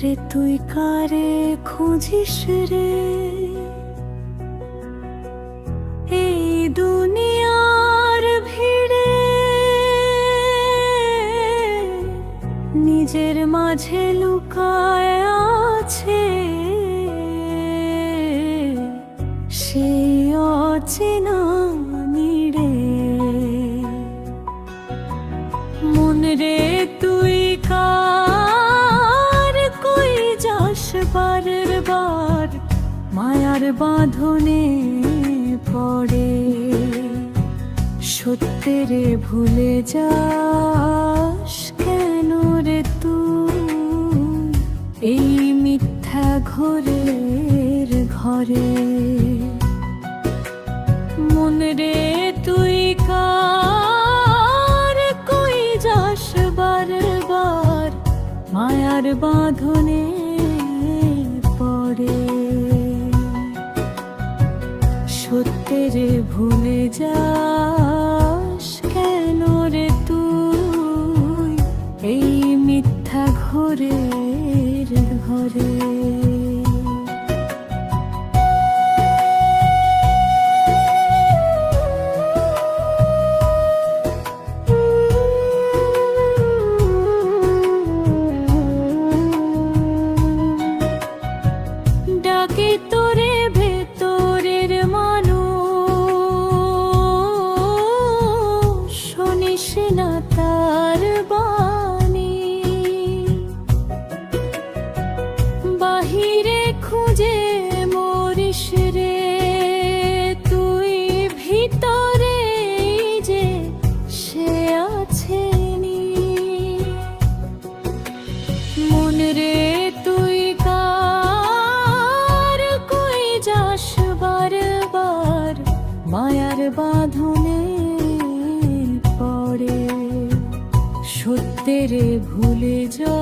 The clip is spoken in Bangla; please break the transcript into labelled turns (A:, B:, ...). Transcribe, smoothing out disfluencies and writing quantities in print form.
A: রে তুই কারে খুঁজিস রে, এই দুনিয়ার ভিড়ে নিজের মাঝে লুকায় আছে সেই অচেনা নিড়ে। মন রে তুই কার কই যাস বারের বার, মায়ার বাঁধনে পড়ে সত্যের ভুলে যাস কেন রে তুই এই মিথ্যা ঘোরের ঘরে। মন রে তুই কার কই যাস বারবার, মায়ার বাঁধনে পড়ে সত্যের ভুলে যাস কেন রে তুই এই মিথ্যা ঘোরের ঘরে। ডাকে তোরে ভেতরের মানুষ, শুনিস না তার বাণী, বাহিরে খুঁজে মরিস রে তুই ভিতরে যে সে আছে নি। মন রে তুই কার কই যাস বারবার, মায়ার বাঁধনে পড়ে সত্যের ভুলে যা